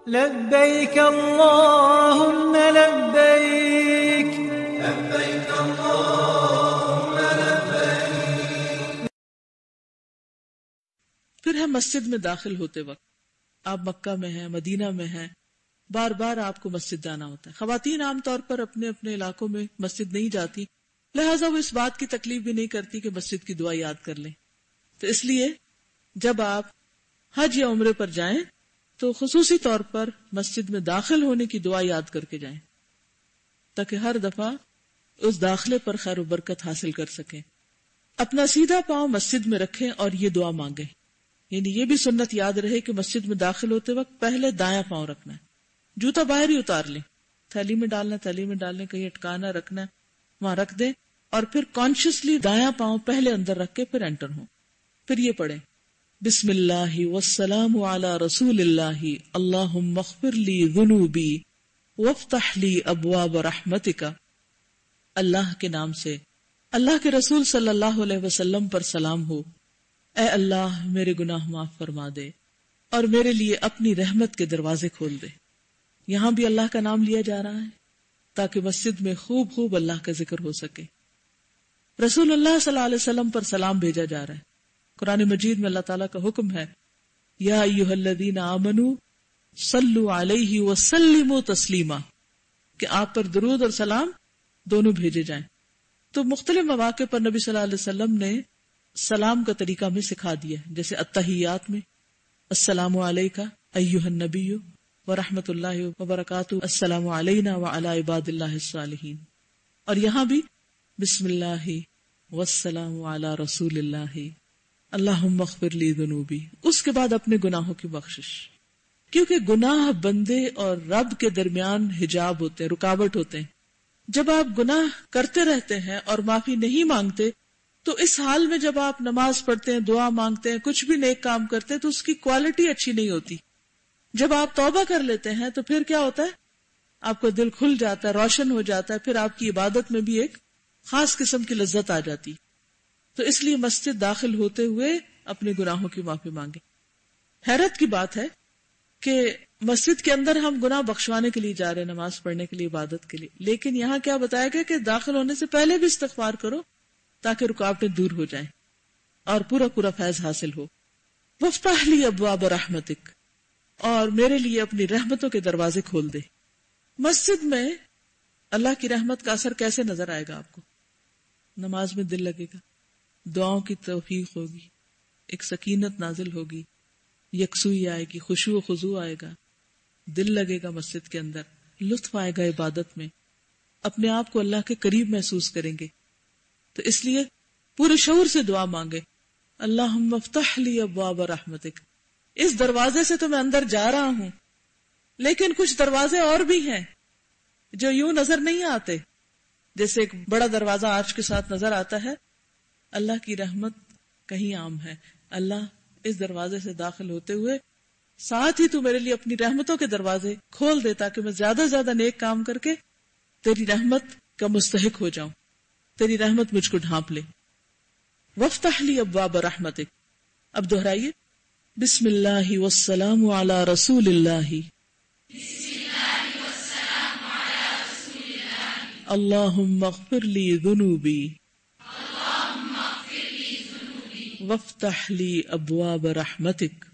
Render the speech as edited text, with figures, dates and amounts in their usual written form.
لبيك اللهم لبيك لبيك اللهم لبيك. پھر ہم مسجد میں داخل ہوتے وقت، آپ مکہ میں ہیں، مدینہ میں ہیں، بار بار آپ کو مسجد جانا ہوتا ہے. خواتین عام طور پر اپنے اپنے علاقوں میں مسجد نہیں جاتی، لہٰذا وہ اس بات کی تکلیف بھی نہیں کرتی کہ مسجد کی دعا یاد کر لیں. تو اس لیے جب آپ حج یا عمرے پر جائیں تو خصوصی طور پر مسجد میں داخل ہونے کی دعا یاد کر کے جائیں، تاکہ ہر دفعہ اس داخلے پر خیر و برکت حاصل کر سکیں. اپنا سیدھا پاؤں مسجد میں رکھیں اور یہ دعا مانگیں. یعنی یہ بھی سنت یاد رہے کہ مسجد میں داخل ہوتے وقت پہلے دایاں پاؤں رکھنا ہے. جوتا باہر ہی اتار لیں، تھیلی میں ڈالنا، تھیلی میں ڈالنے، کہیں اٹکانا رکھنا ہے وہاں رکھ دیں، اور پھر کانشیسلی دایاں پاؤں پہلے اندر رکھ کے پھر انٹر ہوں. پھر یہ پڑھیں، بسم اللہ والسلام علی رسول اللہ اللہم اغفر لی ذنوبی وافتح لی ابواب رحمتک. اللہ کے نام سے، اللہ کے رسول صلی اللہ علیہ وسلم پر سلام ہو. اے اللہ میرے گناہ معاف فرما دے اور میرے لیے اپنی رحمت کے دروازے کھول دے. یہاں بھی اللہ کا نام لیا جا رہا ہے تاکہ مسجد میں خوب خوب اللہ کا ذکر ہو سکے. رسول اللہ صلی اللہ علیہ وسلم پر سلام بھیجا جا رہا ہے. قرآن مجید میں اللہ تعالیٰ کا حکم ہے، یا ایھا الذین آمنوا صلوا علیہ وسلموا تسلیما، کہ آپ پر درود اور سلام دونوں بھیجے جائیں. تو مختلف مواقع پر نبی صلی اللہ علیہ وسلم نے سلام کا طریقہ ہمیں سکھا دیا ہے، جیسے التحیات میں السلام علیکہ ایھا النبی ورحمۃ اللہ وبرکاتہ، السلام علینا وعلی عباد اللہ الصالحین. اور یہاں بھی بسم اللہ والسلام علی رسول اللہ اللہم اغفر لی ذنوبی، اس کے بعد اپنے گناہوں کی بخشش. کیونکہ گناہ بندے اور رب کے درمیان حجاب ہوتے ہیں، رکاوٹ ہوتے ہیں. جب آپ گناہ کرتے رہتے ہیں اور معافی نہیں مانگتے تو اس حال میں جب آپ نماز پڑھتے ہیں، دعا مانگتے ہیں، کچھ بھی نیک کام کرتے ہیں تو اس کی کوالٹی اچھی نہیں ہوتی. جب آپ توبہ کر لیتے ہیں تو پھر کیا ہوتا ہے، آپ کا دل کھل جاتا ہے، روشن ہو جاتا ہے، پھر آپ کی عبادت میں بھی ایک خاص قسم کی لذت آ جاتی. تو اس لیے مسجد داخل ہوتے ہوئے اپنے گناہوں کی معافی مانگے. حیرت کی بات ہے کہ مسجد کے اندر ہم گناہ بخشوانے کے لیے جا رہے ہیں، نماز پڑھنے کے لیے، عبادت کے لیے، لیکن یہاں کیا بتایا گیا کہ داخل ہونے سے پہلے بھی استغفار کرو تاکہ رکاوٹیں دور ہو جائیں اور پورا پورا فیض حاصل ہو. وَافْتَحْ لِي أَبْوَابَ رَحْمَتِكَ، اور میرے لیے اپنی رحمتوں کے دروازے کھول دے. مسجد میں اللہ کی رحمت کا اثر کیسے نظر آئے گا آپ کو؟ نماز میں دل لگے گا، دعاؤں کی توفیق ہوگی، ایک سکینت نازل ہوگی، یکسوئی آئے گی، خشوع و خضوع آئے گا، دل لگے گا مسجد کے اندر، لطف آئے گا عبادت میں، اپنے آپ کو اللہ کے قریب محسوس کریں گے. تو اس لیے پورے شعور سے دعا مانگے، اللہم افتح لی ابواب رحمتک. اس دروازے سے تو میں اندر جا رہا ہوں، لیکن کچھ دروازے اور بھی ہیں جو یوں نظر نہیں آتے. جیسے ایک بڑا دروازہ آرچ کے ساتھ نظر آتا ہے، اللہ کی رحمت کہیں عام ہے. اللہ اس دروازے سے داخل ہوتے ہوئے ساتھ ہی تو میرے لیے اپنی رحمتوں کے دروازے کھول دے تاکہ میں زیادہ سے زیادہ نیک کام کر کے تیری رحمت کا مستحق ہو جاؤں، تیری رحمت مجھ کو ڈھانپ لے. وَافْتَحْ لِي أَبْوَابَ رَحْمَتِكَ. اب دہرائیے، بسم اللہ والسلام علی رسول اللہ اللہم اغفر لی ذنوبی وافتح لی ابواب رحمتک.